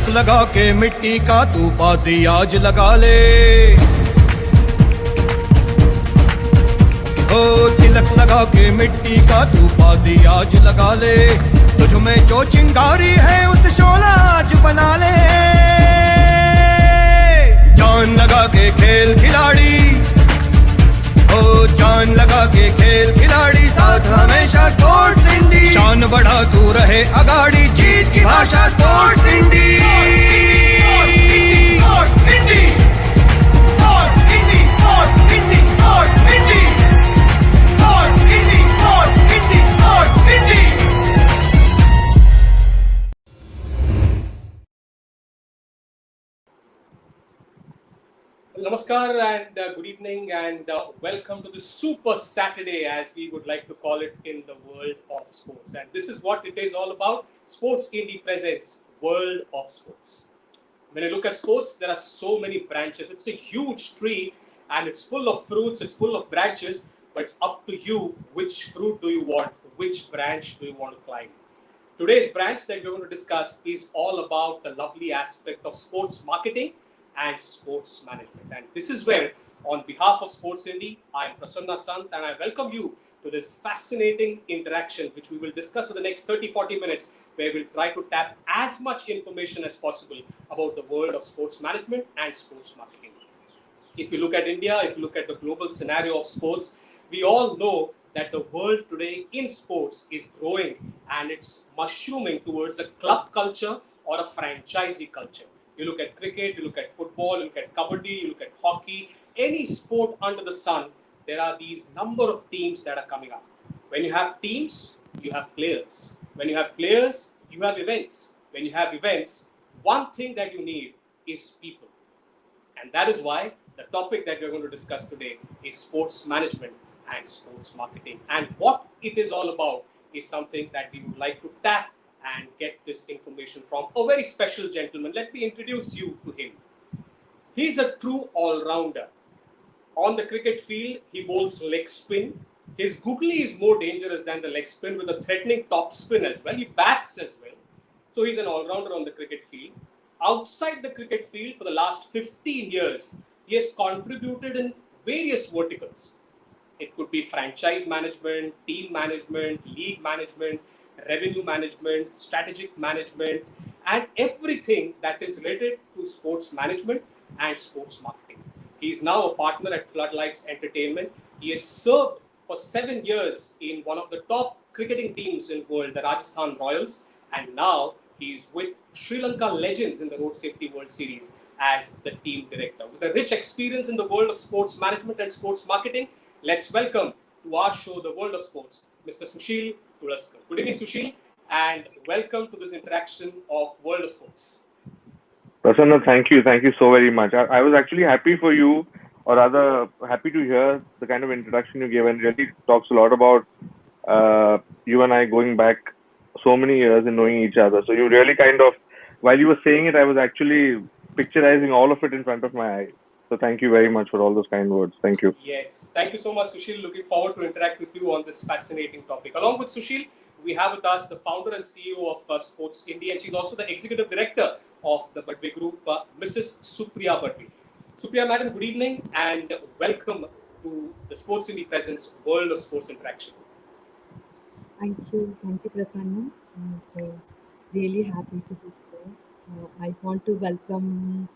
तिलक लगा के मिट्टी का तू बाजी आज लगा ले, ओ तिलक लगा के मिट्टी का तू बाजी आज लगा ले, तुझ में जो चिंगारी है उस शोला आज बना ले। जान लगा के खेल खिलाड़ी, ओ जान लगा के खेल खिलाड़ी, साथ हमेशा स्पोर्ट्स इंडी, शान बढ़ा तू रहे अगाड़ी, जीत की भाषा स्पोर्ट्स इंडी। Namaskar and good evening and welcome to the Super Saturday, as we would like to call it in the world of sports. And this is what it is all about. Sports Indie presents World of Sports. When you look at sports, there are so many branches. It's a huge tree and it's full of fruits, it's full of branches, but it's up to you which fruit do you want, which branch do you want to climb. Today's branch that we're going to discuss is all about the lovely aspect of sports marketing and sports management. And this is where, on behalf of Sports Indie, I am Prasanna Sant and I welcome you to this fascinating interaction which we will discuss for the next 30-40 minutes, where we'll try to tap as much information as possible about the world of sports management and sports marketing. If you look at India, if you look at the global scenario of sports, we all know that the world today in sports is growing and it's mushrooming towards a club culture or a franchisee culture. You look at cricket, you look at football, you look at kabaddi, you look at hockey, any sport under the sun, there are these number of teams that are coming up. When you have teams, you have players. When you have players, you have events. When you have events, one thing that you need is people. And that is why the topic that we're going to discuss today is sports management and sports marketing. And what it is all about is something that we would like to tap and get this information from a very special gentleman. Let me introduce you to him. He's a true all-rounder. On the cricket field, he bowls leg spin. His googly is more dangerous than the leg spin, with a threatening top spin as well. He bats as well. So he's an all-rounder on the cricket field. Outside the cricket field, for the last 15 years, he has contributed in various verticals. It could be franchise management, team management, league management, revenue management, strategic management, and everything that is related to sports management and sports marketing. He is now a partner at Floodlights Entertainment. He has served for 7 years in one of the top cricketing teams in the world, the Rajasthan Royals, and now he is with Sri Lanka Legends in the Road Safety World Series as the team director. With a rich experience in the world of sports management and sports marketing, let's welcome to our show, The World of Sports, Mr. Sushil Tulaskar. Good evening, Sushil, and welcome to this interaction of World of Sports. Prasanna, thank you. Thank you so very much. I was actually happy for you, or rather happy to hear the kind of introduction you gave, and really talks a lot about you and I going back so many years and knowing each other. So you really kind of, while you were saying it, I was actually picturizing all of it in front of my eyes. So thank you very much for all those kind words. Thank you. Yes, thank you so much, Sushil. Looking forward to interact with you on this fascinating topic. Along with Sushil, we have with us the founder and CEO of Sports Indie, and she's also the executive director of the Badwe Group, Mrs. Supriya Badwe. Supriya, madam, good evening and welcome to the Sports Indie Presents World of Sports Interaction. Thank you, Prasanna. And, really happy to be here. I want to welcome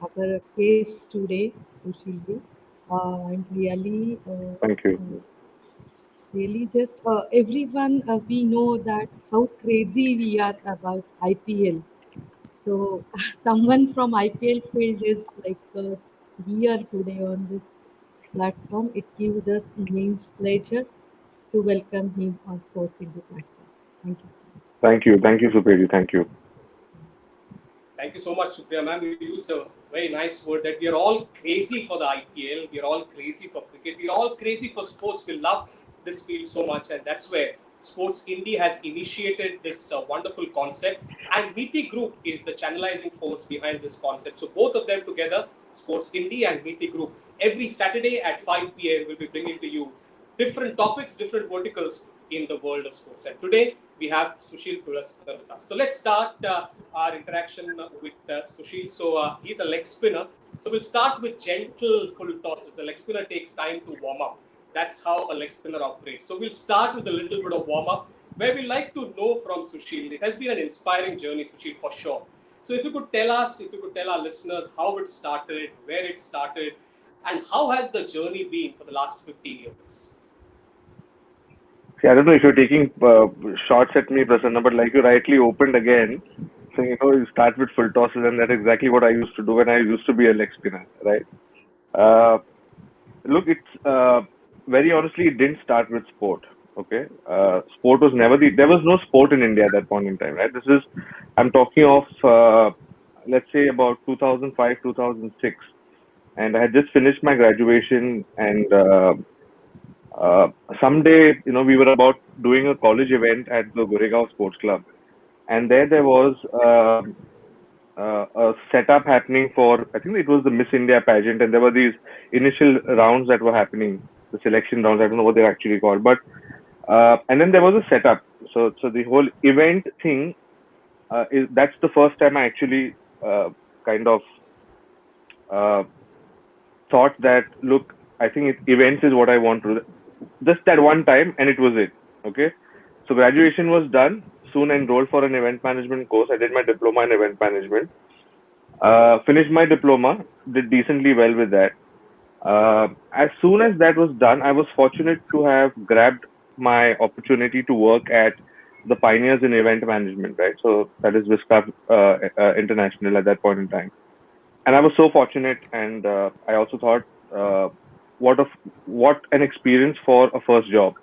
our guest today, Sushil, and really, Thank you. really just everyone we know that how crazy we are about IPL. So someone from IPL field is like here today on this platform. It gives us immense pleasure to welcome him on Sports India platform. Thank you so much. Thank you. Thank you, Supriya. Thank you. Thank you so much, Supriya ma'am. You used a very nice word that we are all crazy for the IPL. We are all crazy for cricket. We are all crazy for sports. We love this field so much, and that's where Sports Indie has initiated this wonderful concept, and Meeti Group is the channelizing force behind this concept. So both of them together, Sports Indie and Meeti Group, every Saturday at 5 p.m. will be bringing to you different topics, different verticals in the world of sports. And today we have Sushil Pulaskar with us. So let's start our interaction with Sushil. So he's a leg spinner. So we'll start with gentle full tosses. A leg spinner takes time to warm up. That's how a leg spinner operates. So we'll start with a little bit of warm up, where we like to know from Sushil. It has been an inspiring journey, Sushil, for sure. So if you could tell us, if you could tell our listeners how it started, where it started, and how has the journey been for the last 15 years? See, I don't know if you're taking shots at me, Prasanna, but like you rightly opened again, saying, you start with full tosses, and that's exactly what I used to do when I used to be a leg spinner, right? Uh, Look, it's very honestly, it didn't start with sport. Okay, sport was never there was no sport in India at that point in time, right? I'm talking of, let's say about 2005, 2006, and I had just finished my graduation, and someday, we were about doing a college event at the Goregaon Sports Club, and there was a setup happening for, I think it was the Miss India pageant, and there were these initial rounds that were happening, the selection rounds. I don't know what they're actually called, but and then there was a setup. So the whole event thing that's the first time I actually kind of uh, thought that, look, I think events is what I want to do. Just that one time, and it was it. Okay, so graduation was done. Soon enrolled for an event management course. I did my diploma in event management. Finished my diploma. Did decently well with that. As soon as that was done, I was fortunate to have grabbed my opportunity to work at the pioneers in event management, right? So that is Viscraft International at that point in time. And I was so fortunate, and I also thought, what an experience for a first job.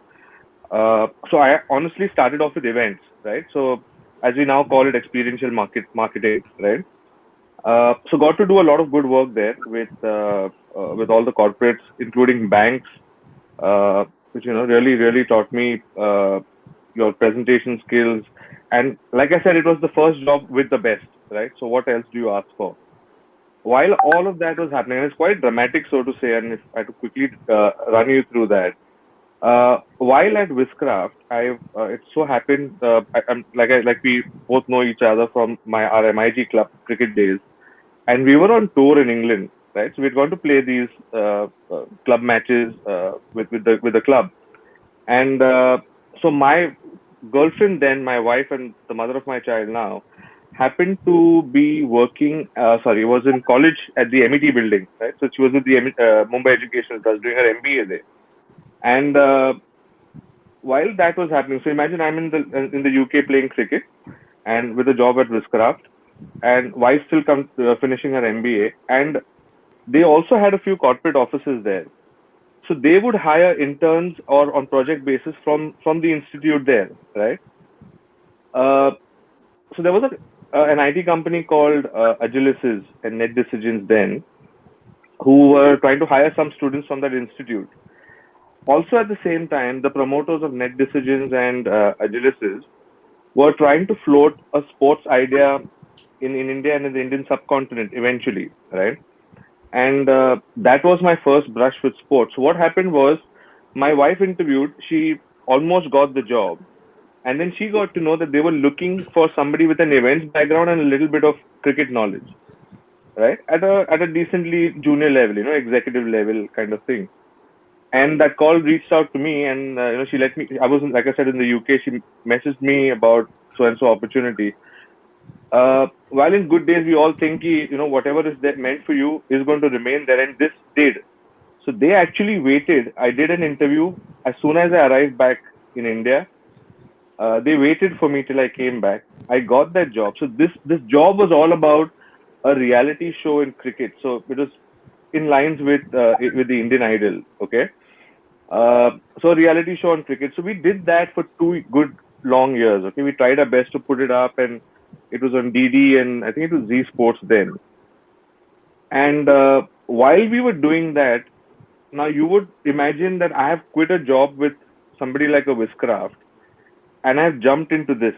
So I honestly started off with events, right? So as we now call it, experiential marketing, right? So got to do a lot of good work there with all the corporates, including banks, which really taught me your presentation skills. And like I said, it was the first job with the best, right? So what else do you ask for? While all of that was happening, and it's quite dramatic, so to say, and if I had to quickly run you through that. While at Viscraft, it so happened, like we both know each other from our MIG club cricket days, and we were on tour in England, right? So we'd gone to play these club matches with the club, and so my girlfriend then, my wife and the mother of my child now, happened to be working. Was in college at the MET building, right? So she was at the Mumbai Educational Trust doing her MBA there, and while that was happening, so imagine I'm in the UK playing cricket and with a job at Viscraft, and wife still comes finishing her MBA, and they also had a few corporate offices there. So they would hire interns or on project basis from the institute there, right? Uh, so there was an IT company called Agilicis and Net Decisions then, who were trying to hire some students from that institute. Also, at the same time, the promoters of Net Decisions and Agilicis were trying to float a sports idea in India and in the Indian subcontinent eventually, right? And that was my first brush with sports. So what happened was, my wife interviewed, she almost got the job. And then she got to know that they were looking for somebody with an events background and a little bit of cricket knowledge, right? At a decently junior level, executive level kind of thing. And that call reached out to me, and she let me. I was, like I said, in the UK. She messaged me about so and so opportunity. While in good days we all think, whatever is that meant for you is going to remain there, and this did. So they actually waited. I did an interview as soon as I arrived back in India. They waited for me till I came back. I got that job. So this job was all about a reality show in cricket. So it was in lines with the Indian Idol. Okay. So a reality show on cricket. So we did that for 2 good long years. Okay. We tried our best to put it up, and it was on DD, and I think it was Z Sports then. And while we were doing that, now you would imagine that I have quit a job with somebody like a Viscraft, and I've jumped into this.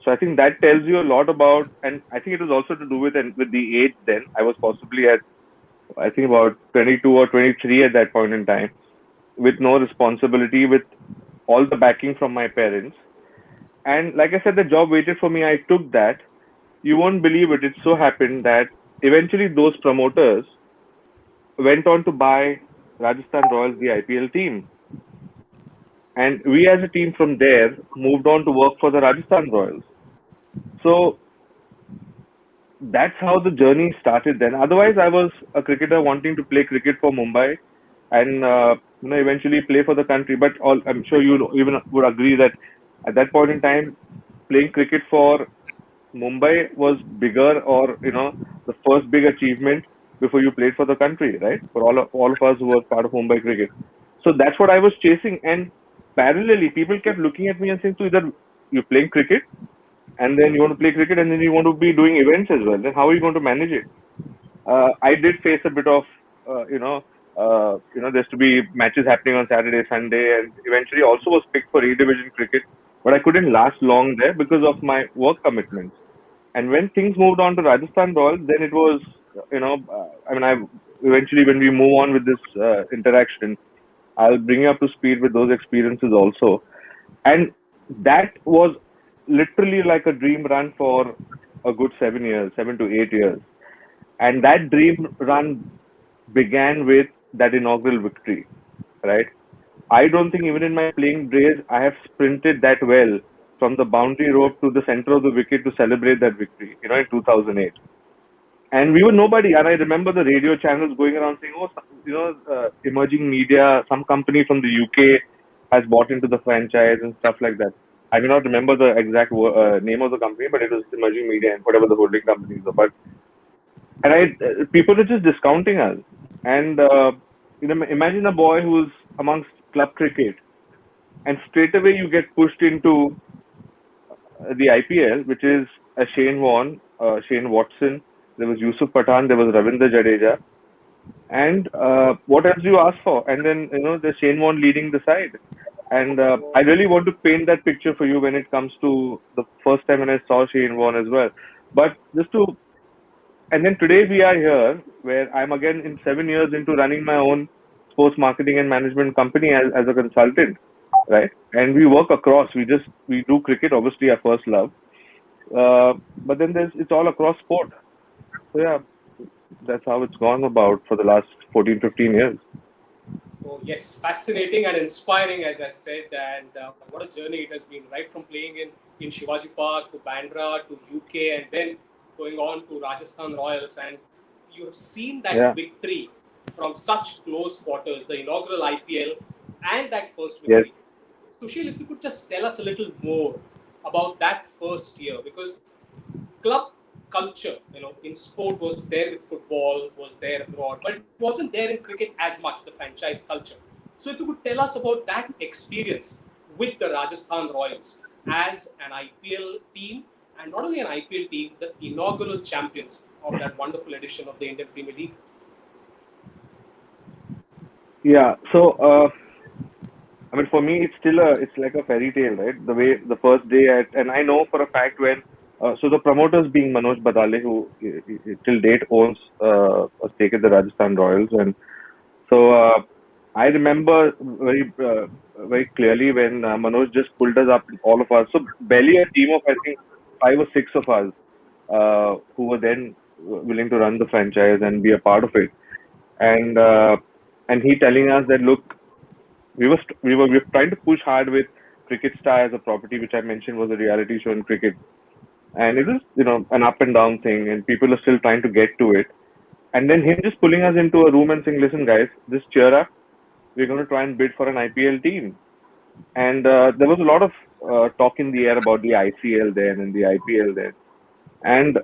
So I think that tells you a lot about, and I think it was also to do with the age then. I was possibly at, I think, about 22 or 23 at that point in time, with no responsibility, with all the backing from my parents. And like I said, the job waited for me. I took that. You won't believe it. It so happened that eventually those promoters went on to buy Rajasthan Royals, the IPL team. And we as a team from there moved on to work for the Rajasthan Royals. So that's how the journey started then. Otherwise, I was a cricketer wanting to play cricket for Mumbai and eventually play for the country. But I'm sure you even would agree that at that point in time, playing cricket for Mumbai was bigger, or the first big achievement before you played for the country, right? For all of us who were part of Mumbai cricket. So that's what I was chasing. And parallelly, people kept looking at me and saying, "So either you're playing cricket, and then you want to play cricket, and then you want to be doing events as well. Then how are you going to manage it?" I did face a bit of, there's to be matches happening on Saturday, Sunday, and eventually also was picked for A division cricket, but I couldn't last long there because of my work commitments. And when things moved on to Rajasthan Royals, then it was, I eventually, when we move on with this interaction, I'll bring you up to speed with those experiences also. And that was literally like a dream run for a good 7 years, 7 to 8 years. And that dream run began with that inaugural victory, right? I don't think even in my playing days I have sprinted that well from the boundary rope to the center of the wicket to celebrate that victory, in 2008. And we were nobody. And I remember the radio channels going around saying, "Oh, emerging media, some company from the UK has bought into the franchise," and stuff like that. I may not remember the exact name of the company, but it was emerging media and whatever the holding companies are. But and people are just discounting us. And imagine a boy who's amongst club cricket, and straight away you get pushed into the IPL, which is a Shane Warne, Shane Watson. There was Yusuf Pathan, there was Ravindra Jadeja, and what else do you ask for? And then the Shane Warne leading the side. And I really want to paint that picture for you when it comes to the first time when I saw Shane Warne as well. But and then today we are here, where I'm again in 7 years into running my own sports marketing and management company as a consultant, right? And we work across. We do cricket, obviously our first love, but then it's all across sport. So yeah, that's how it's gone about for the last 14, 15 years. Oh, yes, fascinating and inspiring, as I said, and what a journey it has been, right from playing in Shivaji Park to Bandra to UK and then going on to Rajasthan Royals. And you have seen that victory from such close quarters, the inaugural IPL and that first victory. Yes. Sushil, if you could just tell us a little more about that first year, because club culture, in sport was there with football, was there abroad, but it wasn't there in cricket as much, the franchise culture. So if you could tell us about that experience with the Rajasthan Royals as an IPL team, and not only an IPL team, the inaugural champions of that wonderful edition of the Indian Premier League. Yeah, so for me, it's like a fairy tale, right? The way the first day, and I know for a fact when. So the promoters being Manoj Badale, who till date owns a stake at the Rajasthan Royals, and so I remember very clearly when Manoj just pulled us up, all of us. So barely a team of I think 5 or 6 of us who were then willing to run the franchise and be a part of it, and he telling us that look, we were trying to push hard with Cricket Star as a property, which I mentioned was a reality show in cricket. And it was, an up and down thing, and people are still trying to get to it. And then him just pulling us into a room and saying, "Listen, guys, just cheer up. We're going to try and bid for an IPL team." And there was a lot of talk in the air about the ICL then and the IPL then. And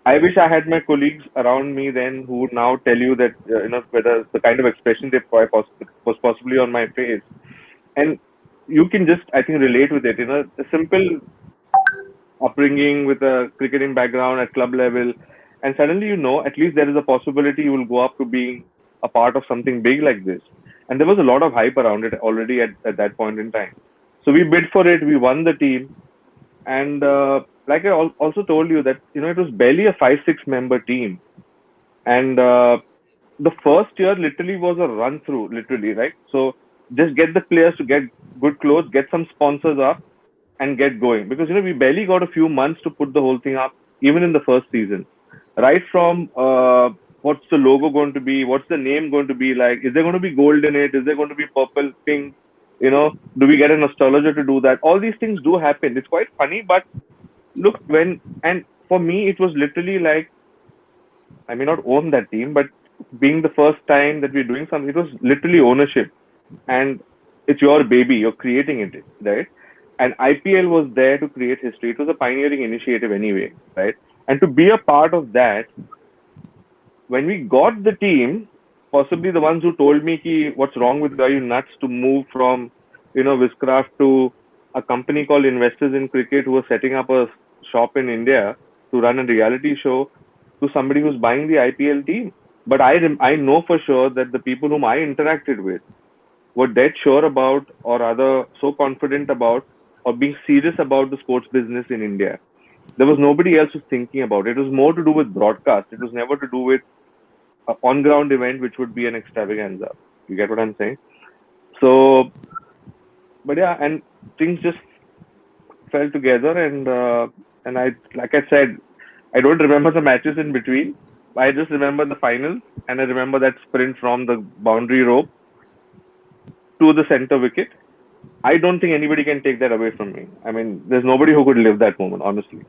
I wish I had my colleagues around me then who would now tell you that, whether the kind of expression they was possibly on my face. And you can just, I think, relate with it. A simple upbringing with a cricketing background at club level, and suddenly at least there is a possibility you will go up to being a part of something big like this. And there was a lot of hype around it already at that point in time. So we bid for it, we won the team, and like I also told you that it was barely a 5-6 member team, and the first year literally was a run through, literally, right? So just get the players to get good clothes, get some sponsors up, and get going, because we barely got a few months to put the whole thing up, even in the first season. Right from what's the logo going to be, what's the name going to be like, is there going to be gold in it, is there going to be purple, pink, do we get an astrologer to do that? All these things do happen. It's quite funny, but look, and for me it was literally like, I may not own that team, but being the first time that we're doing something, it was literally ownership, and it's your baby, you're creating it, right? And IPL was there to create history. It was a pioneering initiative anyway, right? And to be a part of that, when we got the team, possibly the ones who told me, ki, what's wrong with you? Are you nuts to move from, Wizcraft to a company called Investors in Cricket, who was setting up a shop in India to run a reality show, to somebody who's buying the IPL team. But I know for sure that the people whom I interacted with were dead sure about, or rather so confident about, or being serious about the sports business in India. There was nobody else who's thinking about it. It was more to do with broadcast. It was never to do with an on-ground event, which would be an extravaganza. You get what I'm saying? So, but yeah, and things just fell together, and like I said, I don't remember the matches in between. I just remember the finals, and I remember that sprint from the boundary rope to the center wicket. I don't think anybody can take that away from me. I mean, there's nobody who could live that moment, honestly.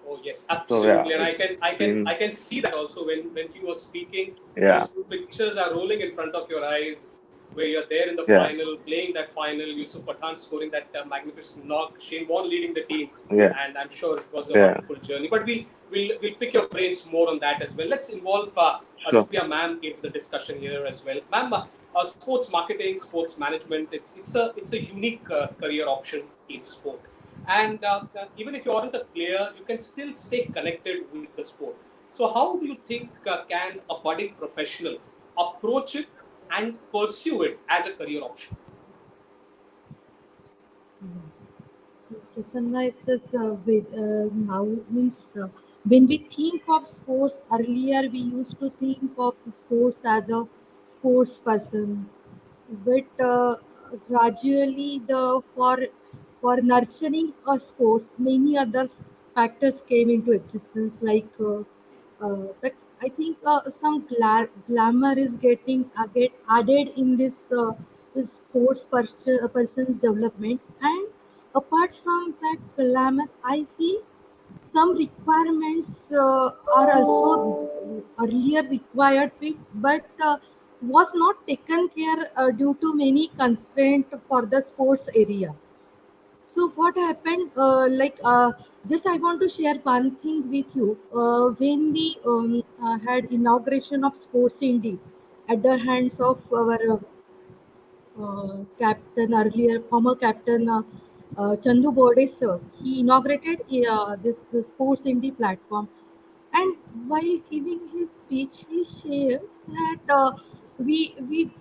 Oh yes, So yeah, absolutely, and been, I can see that also when you were speaking. yeah, Those two pictures are rolling in front of your eyes, where you're there in the yeah, final, playing that final. Yusuf Pathan scoring that magnificent knock. Shane Warne leading the team, yeah, and I'm sure it was a yeah. wonderful journey. But we'll pick your brains more on that as well. Let's involve Sure. Supriya ma'am into the discussion here as well. Ma'am, sports marketing, sports management, it's a unique career option in sport. And even if you aren't a player, you can still stay connected with the sport. So, how do you think can a budding professional approach it and pursue it as a career option? So, Prasanna, it's this now means when we think of sports earlier, we used to think of sports as a sports person, but gradually for nurturing a sports, many other factors came into existence, like that I think some glamour is get added in this sports person's development. And apart from that glamour, I feel some requirements are also earlier required, but was not taken care due to many constraint for the sports area. So what happened? Just I want to share one thing with you. When we had inauguration of Sports Indy at the hands of our captain, earlier former captain Chandu Borde sir, he inaugurated this Sports Indie platform. And while giving his speech, he shared that we we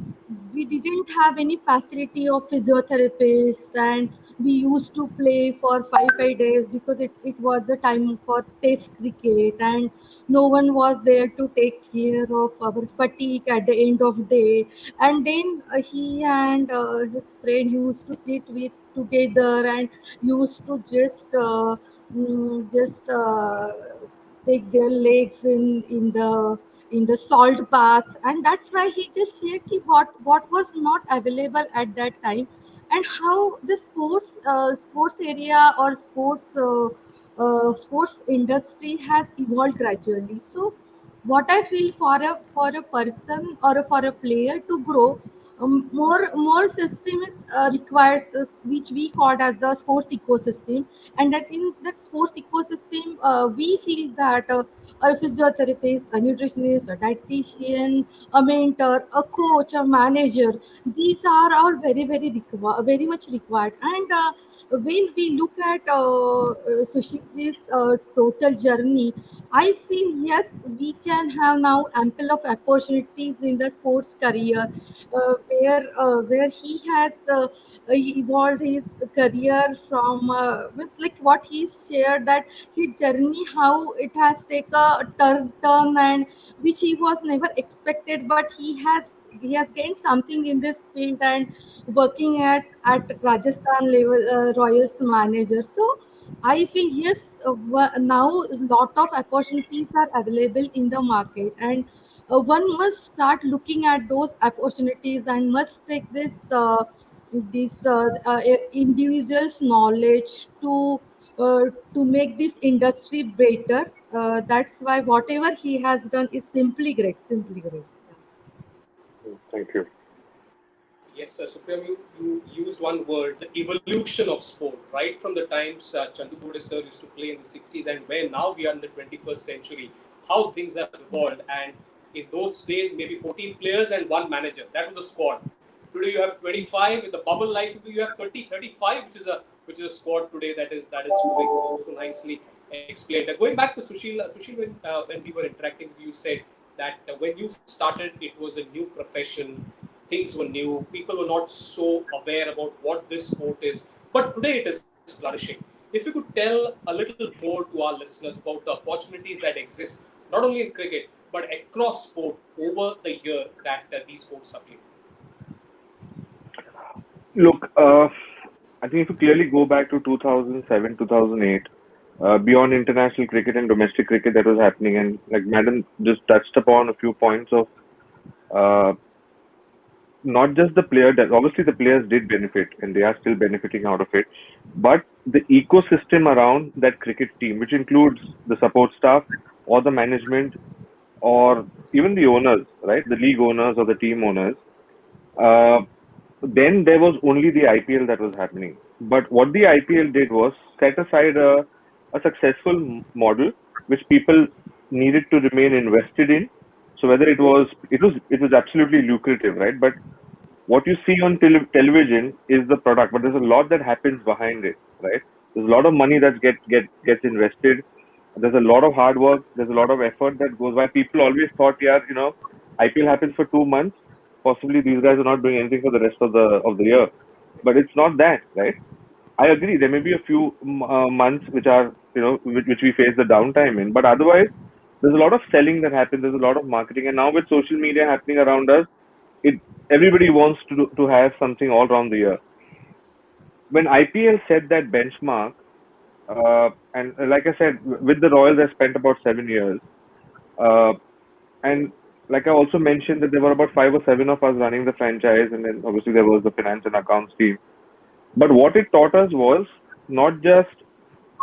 we didn't have any facility of physiotherapists, and we used to play for five days because it was a time for test cricket, and no one was there to take care of our fatigue at the end of day. And then he and his friend used to sit with together and used to just take their legs in the salt bath. And that's why he just shared ki what was not available at that time, and how the sports area or sports industry has evolved gradually. So what I feel for a person or for a player to grow, more system is requires which we call as a sports ecosystem. And that in that sports ecosystem, we feel that a physiotherapist, a nutritionist, a dietitian, a mentor, a coach, a manager, these are all very much required. And when we look at Sushilji's total journey, I feel yes, we can have now ample of opportunities in the sports career, where he has evolved his career from was like what he shared, that his journey how it has taken a turn, and which he was never expected, but he has he has gained something in this field and working at Rajasthan level Royals manager. So I feel yes, now a lot of opportunities are available in the market, and one must start looking at those opportunities and must take this individual's knowledge to make this industry better. That's why whatever he has done is simply great, simply great. Thank you. Yes, sir. Supreme, you used one word, the evolution of sport, right from the times Chandu Bode sir used to play in the 60s and where now we are in the 21st century, how things have evolved. And in those days, maybe 14 players and one manager. That was the squad. Today you have 25. With the bubble life, you have 30, 35, which is a squad today that is doing so nicely explained. Going back to Sushil, Sushil, when we were interacting with you, said that when you started, it was a new profession, things were new, people were not so aware about what this sport is, but today it is flourishing. If you could tell a little more to our listeners about the opportunities that exist, not only in cricket, but across sport over the year that these sports are played. Look, I think if you clearly go back to 2007, 2008, beyond international cricket and domestic cricket that was happening, and like Madam just touched upon a few points of uh, not just the player that obviously the players did benefit and they are still benefiting out of it, but the ecosystem around that cricket team, which includes the support staff or the management or even the owners, right? The league owners or the team owners. Uh, then there was only the IPL that was happening. But what the IPL did was set aside a successful model which people needed to remain invested in. So whether it was absolutely lucrative, right? But what you see on television is the product, but there's a lot that happens behind it, right? There's a lot of money that gets invested. There's a lot of hard work. There's a lot of effort that goes by. People always thought, yeah, IPL happens for 2 months. Possibly these guys are not doing anything for the rest of the year, but it's not that, right? I agree. There may be a few months which are, which we face the downtime in, but otherwise, there's a lot of selling that happens. There's a lot of marketing, and now with social media happening around us, it everybody wants to have something all around the year. When IPL set that benchmark, and like I said, with the Royals, I spent about 7 years, uh, and like I also mentioned that there were about 5 or 7 of us running the franchise, and then obviously there was the finance and accounts team. But what it taught us was not just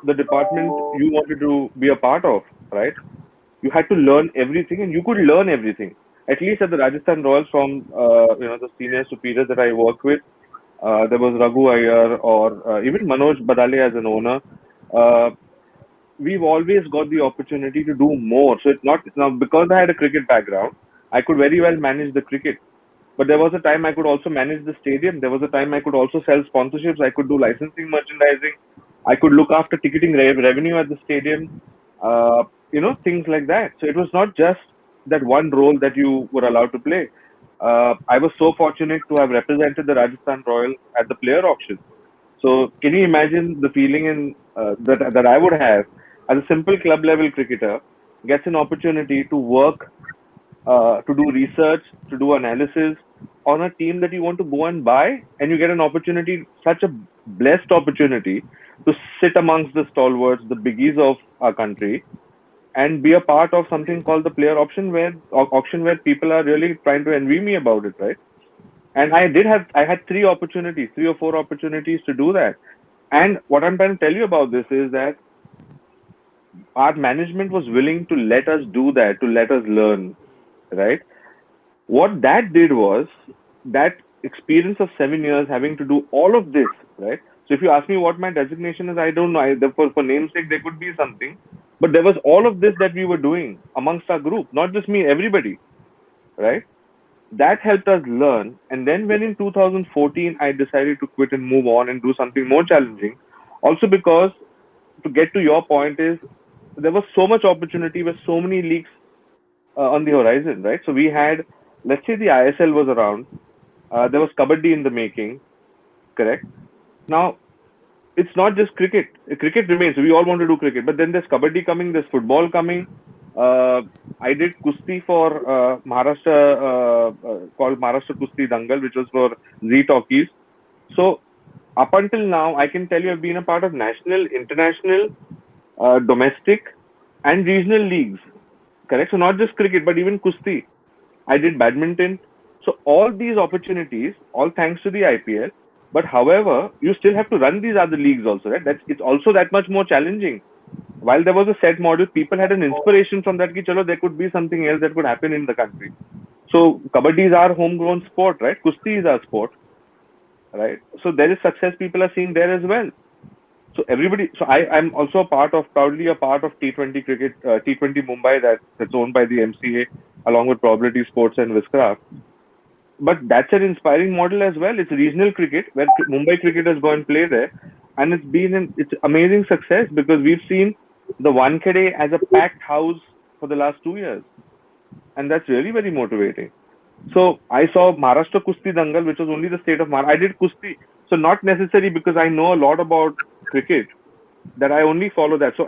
the department you wanted to be a part of, right? You had to learn everything, and you could learn everything. At least at the Rajasthan Royals, from the senior superiors that I worked with, there was Raghu Iyer or even Manoj Badale as an owner. Uh, we've always got the opportunity to do more. So it's not now because I had a cricket background, I could very well manage the cricket. But there was a time I could also manage the stadium. There was a time I could also sell sponsorships. I could do licensing, merchandising. I could look after ticketing revenue at the stadium. Things like that. So it was not just that one role that you were allowed to play. I was so fortunate to have represented the Rajasthan Royals at the player auction. So can you imagine the feeling that I would have as a simple club level cricketer gets an opportunity to work, to do research, to do analysis on a team that you want to go and buy, and you get an opportunity, such a blessed opportunity, to sit amongst the stalwarts, the biggies of our country, and be a part of something called the player auction where people are really trying to envy me about it, right? And I had 3 or 4 opportunities to do that. And what I'm trying to tell you about this is that our management was willing to let us do that, to let us learn, right? What that did was that experience of 7 years having to do all of this, right? So if you ask me what my designation is, I don't know. For namesake, there could be something, but there was all of this that we were doing amongst our group, not just me, everybody, right? That helped us learn. And then when in 2014 I decided to quit and move on and do something more challenging, also because, to get to your point, is there was so much opportunity with so many leagues on the horizon, right? So we had, let's say, the ISL was around. There was Kabaddi in the making, correct? Now, it's not just cricket. Cricket remains. We all want to do cricket, but then there's Kabaddi coming, there's football coming. I did Kusti for Maharashtra, called Maharashtra Kusti Dangal, which was for Z Talkies. So up until now, I can tell you I've been a part of national, international, domestic, and regional leagues. Correct. So not just cricket, but even Kusti. I did badminton. So all these opportunities, all thanks to the IPL. But however, you still have to run these other leagues also, right? That's it's also that much more challenging. While there was a set model, people had an inspiration from that. Ki, chalo, there could be something else that could happen in the country. So kabaddi is our homegrown sport, right? Kusti is our sport, right? So there is success people are seeing there as well. So everybody, so I'm also a part of, proudly a part of T20 cricket, T20 Mumbai that's owned by the MCA along with Probability Sports and Viscraft. But that's an inspiring model as well. It's regional cricket where Mumbai cricketers go and play there, and it's amazing success because we've seen the Wankhede as a packed house for the last 2 years, and that's really very motivating. So I saw Maharashtra Kusti Dangal, which was only the state of Maharashtra. I did Kusti, so not necessarily because I know a lot about cricket that I only follow that. So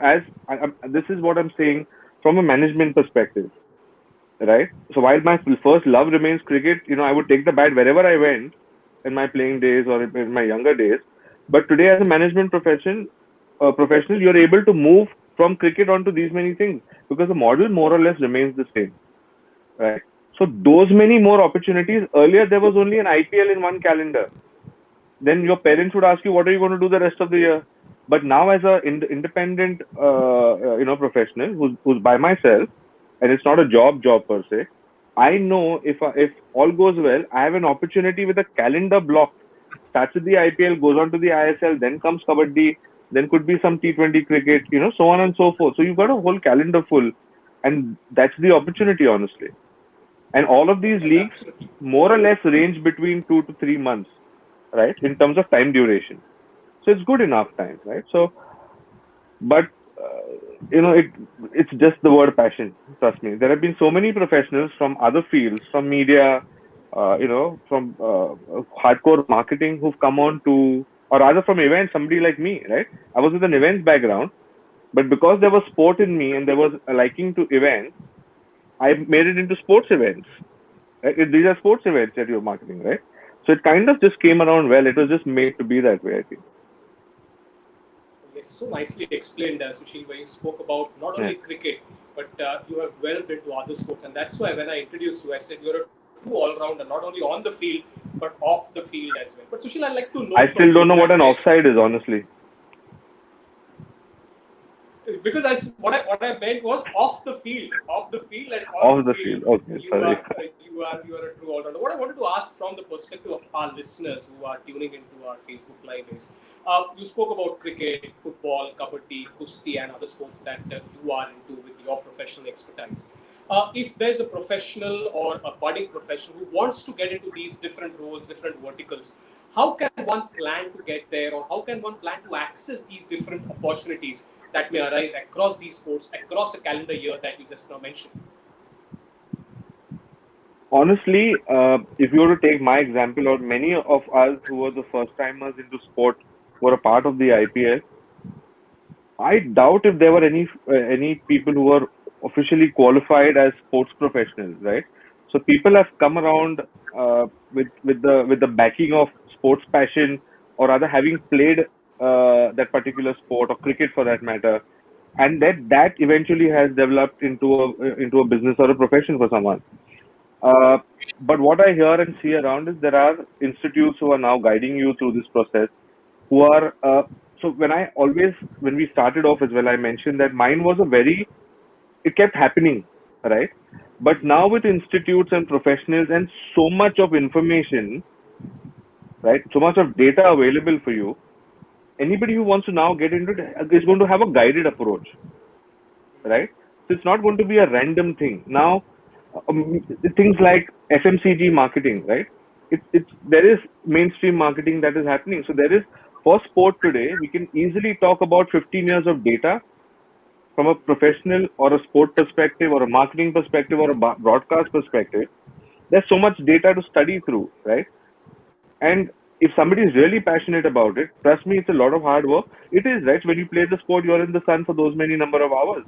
this is what I'm saying from a management perspective, right? So while my first love remains cricket, I would take the bat wherever I went in my playing days or in my younger days. But today, as a management professional, you're able to move from cricket onto these many things because the model more or less remains the same, right? So those many more opportunities. Earlier, there was only an IPL in one calendar. Then your parents would ask you, what are you going to do the rest of the year? But now, as a independent, professional who's by myself, and it's not a job per se, I know if all goes well, I have an opportunity with a calendar block. Starts with the IPL, goes on to the ISL, then comes Kabaddi, then could be some T20 cricket, so on and so forth. So you've got a whole calendar full, and that's the opportunity, honestly. And all of these Yes, leagues absolutely. more or less range between 2 to 3 months, right, in terms of time duration. So it's good enough time, right? So, but it's just the word passion. Trust me. There have been so many professionals from other fields, from media, from hardcore marketing, who've come on to, or rather from events. Somebody like me, right? I was with an events background, but because there was sport in me and there was a liking to events, I made it into sports events. Right? These are sports events that you're marketing, right? So it kind of just came around well. It was just made to be that way, I think. Yes, so nicely explained, Sushil, where you spoke about not only cricket, but you have delved into other sports. And that's why when I introduced you, I said you're a true all-rounder, not only on the field, but off the field as well. But Sushil, I'd like to know I from still don't know you what an that offside is, honestly. because what I meant was off the field, and on Off the the field, field. Okay, you sorry. are a true all-rounder. What I wanted to ask from the perspective of our listeners who are tuning into our Facebook Live is, you spoke about cricket, football, kabaddi, kusti, and other sports that you are into with your professional expertise. If there's a professional or a budding professional who wants to get into these different roles, different verticals, how can one plan to get there, or how can one plan to access these different opportunities that may arise across these sports, across a calendar year that you just now mentioned? Honestly, if you were to take my example, or many of us who were the first timers into sport were a part of the IPL, I doubt if there were any people who were officially qualified as sports professionals, right? So people have come around with the backing of sports passion, or rather having played that particular sport, or cricket for that matter, and that eventually has developed into a business or a profession for someone. Uh, but what I hear and see around is there are institutes who are now guiding you through this process, who are so when we started off as well, I mentioned that mine was it kept happening, right? But now with institutes and professionals and so much of information, right, so much of data available for you, anybody who wants to now get into it is going to have a guided approach, right? So it's not going to be a random thing. Now, things like FMCG marketing, right? There is mainstream marketing that is happening. So there is, for sport today, we can easily talk about 15 years of data from a professional or a sport perspective or a marketing perspective or a broadcast perspective. There's so much data to study through, right? And if somebody is really passionate about it, trust me, it's a lot of hard work. It is, right? When you play the sport, you're in the sun for those many number of hours.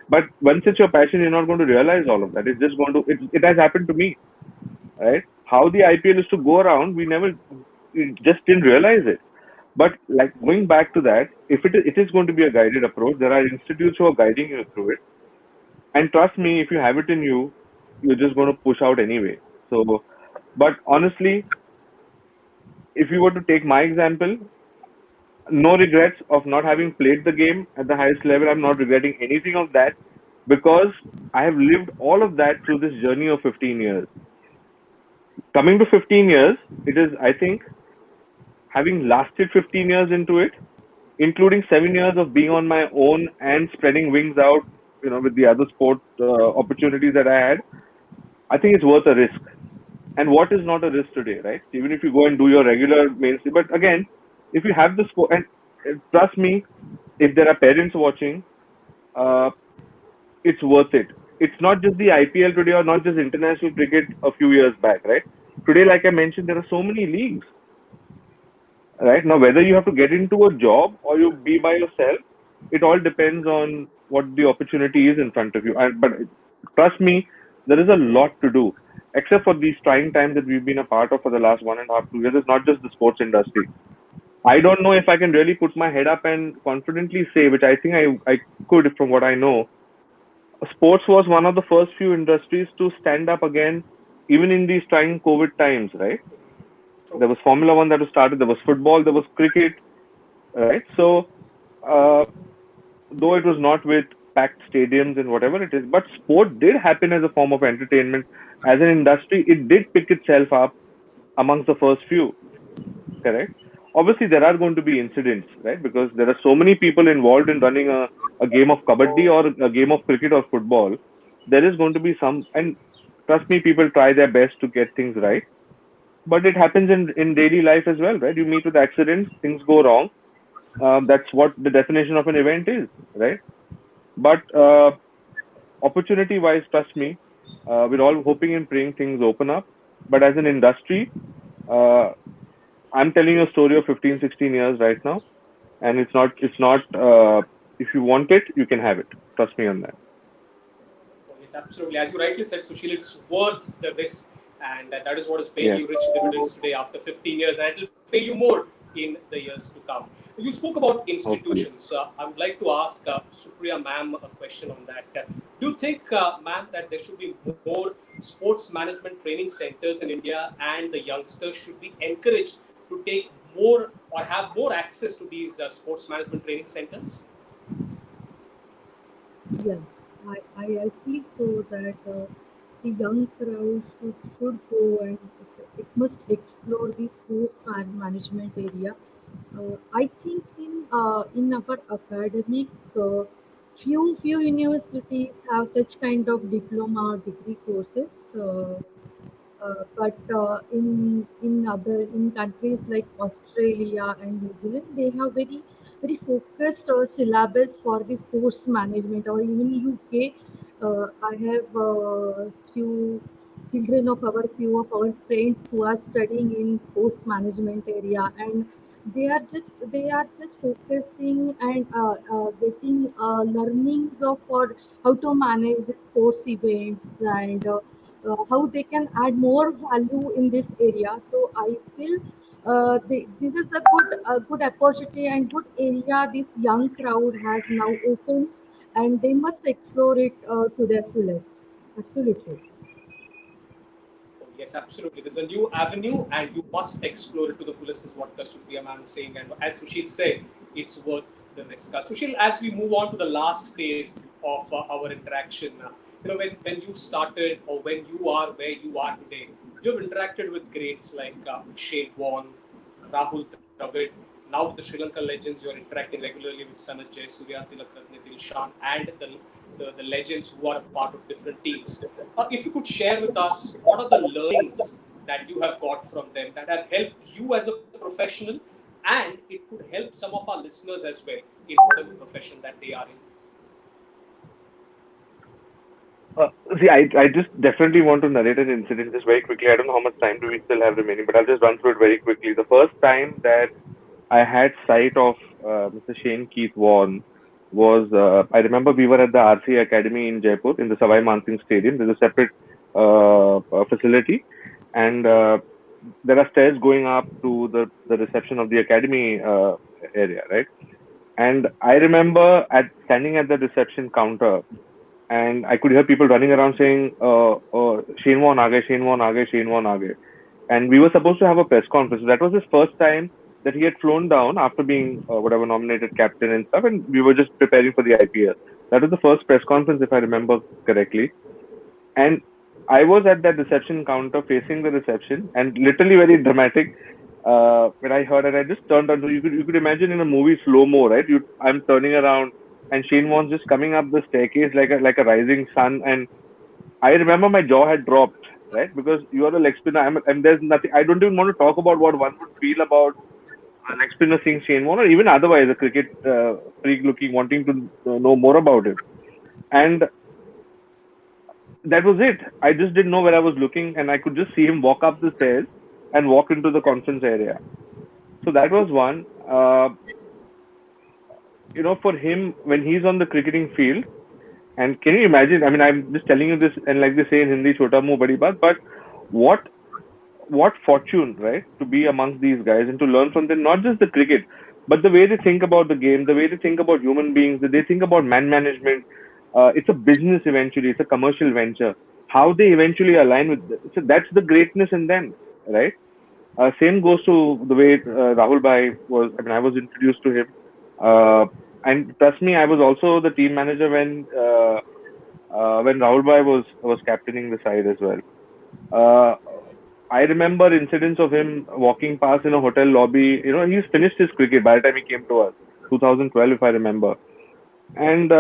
But once it's your passion, you're not going to realize all of that. It's just going to, it has happened to me, right? How the IPL is to go around, we just didn't realize it. But like going back to that, if it is going to be a guided approach, there are institutes who are guiding you through it. And trust me, if you have it in you, you're just going to push out anyway. So, but honestly, if you were to take my example, no regrets of not having played the game at the highest level. I'm not regretting anything of that because I have lived all of that through this journey of 15 years. Coming to 15 years, it is, I think, having lasted 15 years into it, including 7 years of being on my own and spreading wings out, with the other sport opportunities that I had, I think it's worth a risk. And what is not a risk today, right? Even if you go and do your regular mainstream, but again, if you have the sport, and trust me, if there are parents watching, uh, it's worth it. It's not just the IPL today or not just international cricket a few years back, right? Today, like I mentioned, there are so many leagues, right? Now, whether you have to get into a job or you be by yourself, it all depends on what the opportunity is in front of you. But trust me, there is a lot to do. Except for these trying times that we've been a part of for the last 1.5, 2 years, it's not just the sports industry. I don't know if I can really put my head up and confidently say, which I think I could from what I know. Sports was one of the first few industries to stand up again, even in these trying COVID times, right? There was Formula One that was started, there was football, there was cricket, right? So, though it was not with packed stadiums and whatever it is, but sport did happen as a form of entertainment. As an industry, it did pick itself up amongst the first few, correct? Obviously, there are going to be incidents, right? Because there are so many people involved in running a game of kabaddi or a game of cricket or football. There is going to be some, and trust me, people try their best to get things right. But it happens in daily life as well, right? You meet with accidents, things go wrong. That's what the definition of an event is, right? But opportunity wise, trust me, we're all hoping and praying things open up. But as an industry, uh, I'm telling you a story of 15, 16 years right now. And it's not, if you want it, you can have it. Trust me on that. Yes, absolutely. As you rightly said, Sushil, it's worth the risk. And that is what is paying Yes. you rich dividends today after 15 years. And it will pay you more in the years to come. You spoke about institutions. I would like to ask Supriya ma'am a question on that. Do you think, ma'am, that there should be more sports management training centers in India and the youngsters should be encouraged to take more or have more access to these sports management training centers? Yeah, I feel so that the young crowd should go and it must explore the sports management area. I think in our academics, few universities have such kind of diploma or degree courses. But in countries like Australia and New Zealand, they have very focused syllabus for the sports management. Or even UK, I have few of our friends who are studying in sports management area, and they are just focusing and getting learnings of for how to manage the sports events and how they can add more value in this area. So I feel this is a good opportunity and good area this young crowd has now opened, and they must explore it to their fullest. Absolutely. Yes, absolutely. There's a new avenue, and you must explore it to the fullest, is what Supriya ma'am is saying. And as Sushil said, it's worth the risk. Sushil, as we move on to the last phase of our interaction, when you started or when you are where you are today, you've interacted with greats like Shane Warne, Rahul Dravid. Now with the Sri Lanka legends, you're interacting regularly with Sanat Jayasuriya, Tilakaratne Dilshan, and the legends who are a part of different teams. If you could share with us, what are the learnings that you have got from them that have helped you as a professional, and it could help some of our listeners as well in whatever profession that they are in? See, I just definitely want to narrate an incident just very quickly. I don't know how much time do we still have remaining, but I'll just run through it very quickly. The first time that I had sight of Mr. Shane Keith Vaughan was, I remember we were at the RC Academy in Jaipur in the Savai Mansingh Stadium. There's a separate facility, and there are stairs going up to the reception of the academy area, right? And I remember at standing at the reception counter, and I could hear people running around saying, Shane Warne aa gaye, Shane Warne aa gaye, Shane Warne aa gaye. And we were supposed to have a press conference. So that was his first time that he had flown down after being whatever nominated captain and stuff, and we were just preparing for the IPL. That was the first press conference, if I remember correctly. And I was at that reception counter facing the reception, and literally very dramatic. When I heard it, I just turned on. You could imagine in a movie slow mo, right? I'm turning around, and Shane Warne's just coming up the staircase like a rising sun. And I remember my jaw had dropped, right? Because you are a leg spinner, and there's nothing. I don't even want to talk about what one would feel about a leg spinner seeing Shane Warne, or even otherwise a cricket freak looking, wanting to know more about it. And that was it. I just didn't know where I was looking, and I could just see him walk up the stairs and walk into the conference area. So that was one. For him, when he's on the cricketing field, and can you imagine? I mean, I'm just telling you this, and like they say in Hindi, "Chota muh badi baat." But what fortune, right, to be amongst these guys and to learn from them, not just the cricket, but the way they think about the game, the way they think about human beings, that they think about man management. It's a business eventually, it's a commercial venture. How they eventually align with so that's the greatness in them, right? Same goes to the way Rahul Bhai was. I mean, I was introduced to him, and trust me, I was also the team manager when Rahul Bhai was captaining the side as well. Uh, I remember incidents of him walking past in a hotel lobby. He's finished his cricket by the time he came to us, 2012, if I remember. And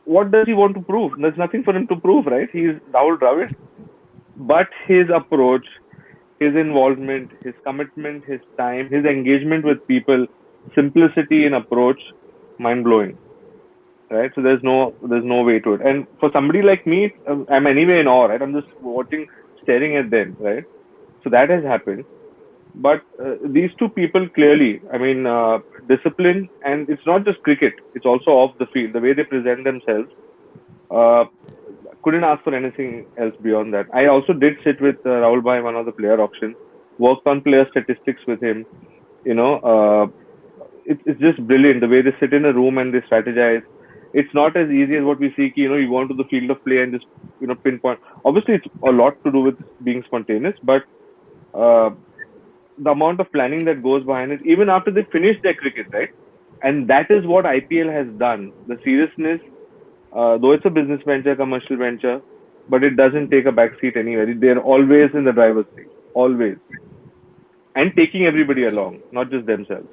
what does he want to prove? There's nothing for him to prove, right? He's Rahul Dravid. But his approach, his involvement, his commitment, his time, his engagement with people, simplicity in approach, mind blowing, right? So there's no way to it. And for somebody like me, I'm anyway in awe, right? I'm just watching, staring at them, right? So that has happened. But these two people clearly, I mean, discipline, and it's not just cricket; it's also off the field. The way they present themselves, uh, couldn't ask for anything else beyond that. I also did sit with Rahul Bhai, one of the player auctions, worked on player statistics with him. You know, it's just brilliant the way they sit in a room and they strategize. It's not as easy as what we see. You go into the field of play and just pinpoint. Obviously, it's a lot to do with being spontaneous, but uh, the amount of planning that goes behind it, even after they finish their cricket, right? And that is what IPL has done. The seriousness, though it's a business venture, commercial venture, but it doesn't take a backseat anywhere. They're always in the driver's seat, always, and taking everybody along, not just themselves.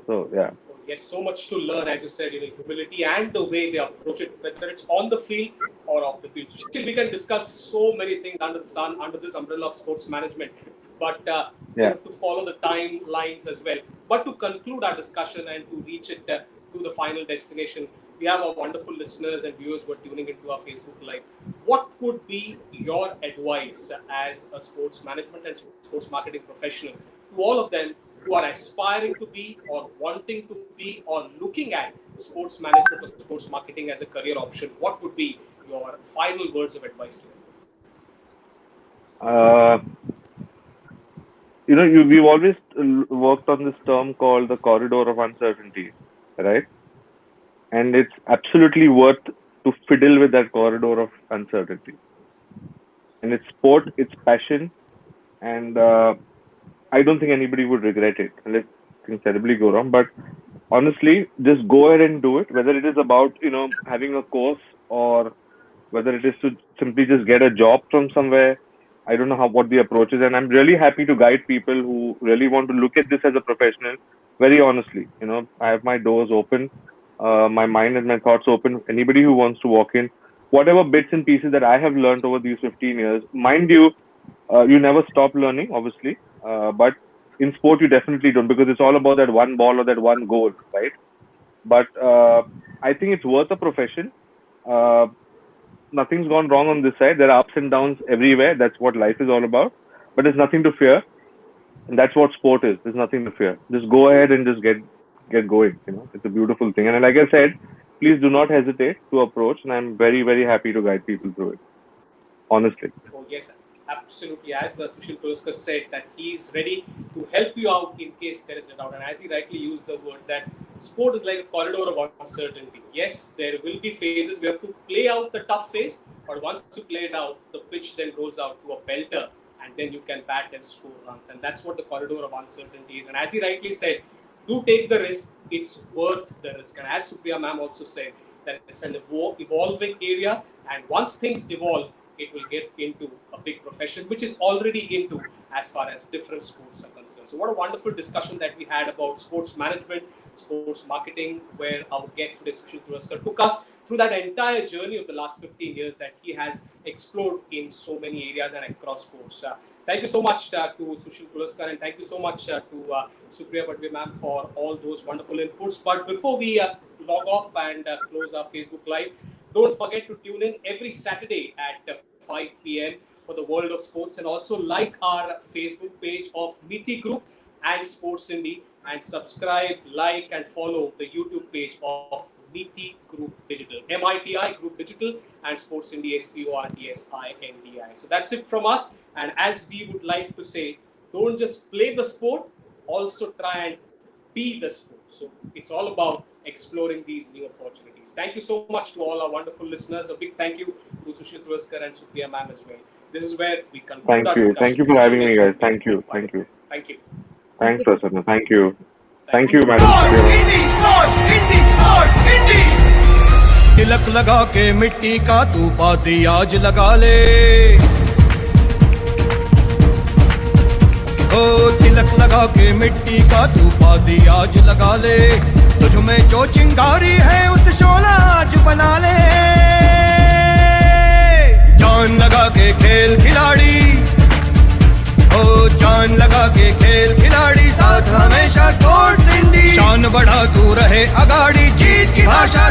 So yeah. Yes, so much to learn, as you said, humility and the way they approach it, whether it's on the field or off the field. So still, we can discuss so many things under the sun, under this umbrella of sports management, but we have to follow the timelines as well. But to conclude our discussion and to reach it to the final destination, we have our wonderful listeners and viewers who are tuning into our Facebook Live. What would be your advice as a sports management and sports marketing professional to all of them who are aspiring to be or wanting to be or looking at sports management or sports marketing as a career option? What would be your final words of advice to them? We've always worked on this term called the corridor of uncertainty, right? And it's absolutely worth to fiddle with that corridor of uncertainty. And it's sport, it's passion, and I don't think anybody would regret it unless things terribly go wrong. But honestly, just go ahead and do it. Whether it is about having a course or whether it is to simply just get a job from somewhere. I don't know what the approach is, and I'm really happy to guide people who really want to look at this as a professional. Very honestly, I have my doors open, my mind and my thoughts open. Anybody who wants to walk in, whatever bits and pieces that I have learned over these 15 years, mind you, you never stop learning, obviously. But in sport, you definitely don't, because it's all about that one ball or that one goal, right? But I think it's worth a profession. nothing's gone wrong on this side. There are ups and downs everywhere. That's what life is all about. But there's nothing to fear, and that's what sport is. There's nothing to fear. Just go ahead and just get going. It's a beautiful thing. And like I said, please do not hesitate to approach. And I'm very, very happy to guide people through it. Honestly. Oh yes, absolutely. As Sushil Tulaskar said, that he is ready to help you out in case there is a doubt. And as he rightly used the word, that sport is like a corridor of uncertainty. Yes, there will be phases we have to play out the tough phase, but once you play it out, the pitch then rolls out to a belter, and then you can bat and score runs. And that's what the corridor of uncertainty is. And as he rightly said, do take the risk. It's worth the risk. And as Supriya ma'am also said, that it's an evolving area, and once things evolve, it will get into a big profession, which is already into as far as different sports are concerned. So what a wonderful discussion that we had about sports management, sports marketing, where our guest today, Sushil Tulaskar, took us through that entire journey of the last 15 years that he has explored in so many areas and across sports. Thank you so much to Sushil Tulaskar, and thank you so much to Supriya Badwe ma'am for all those wonderful inputs. But before we log off and close our Facebook Live, don't forget to tune in every Saturday at 5 p.m. for the world of sports, and also like our Facebook page of Miti Group and Sports Indie, and subscribe, like, and follow the YouTube page of Miti Group Digital, MITI Group Digital, and Sports Indie, SPORTSINDI. So that's it from us. And as we would like to say, don't just play the sport, also try and be the sport. So it's all about exploring these new opportunities. Thank you so much to all our wonderful listeners. A big thank you to Sushil Tulaskar and Supriya ma'am as well. This is where we conclude our discussion. Thank you for having me, guys. Thank you. Thank you. Thank you. Thanks, Prasanna. Thank you. Thank you, madam. तिलक लगा के मिट्टी का तू बाजी आज लगा ले, ओ तिलक लगा के मिट्टी का तू बाजी आज लगा ले, तुझ में जो चिंगारी है उस शोला आज बना ले, जान लगा के खेल खिलाड़ी, ओ जान लगा के खेल खिलाड़ी, साथ हमेशा स्पोर्ट्स इंडी, शान बढ़ा तू रहे अगाड़ी, जीत की भाषा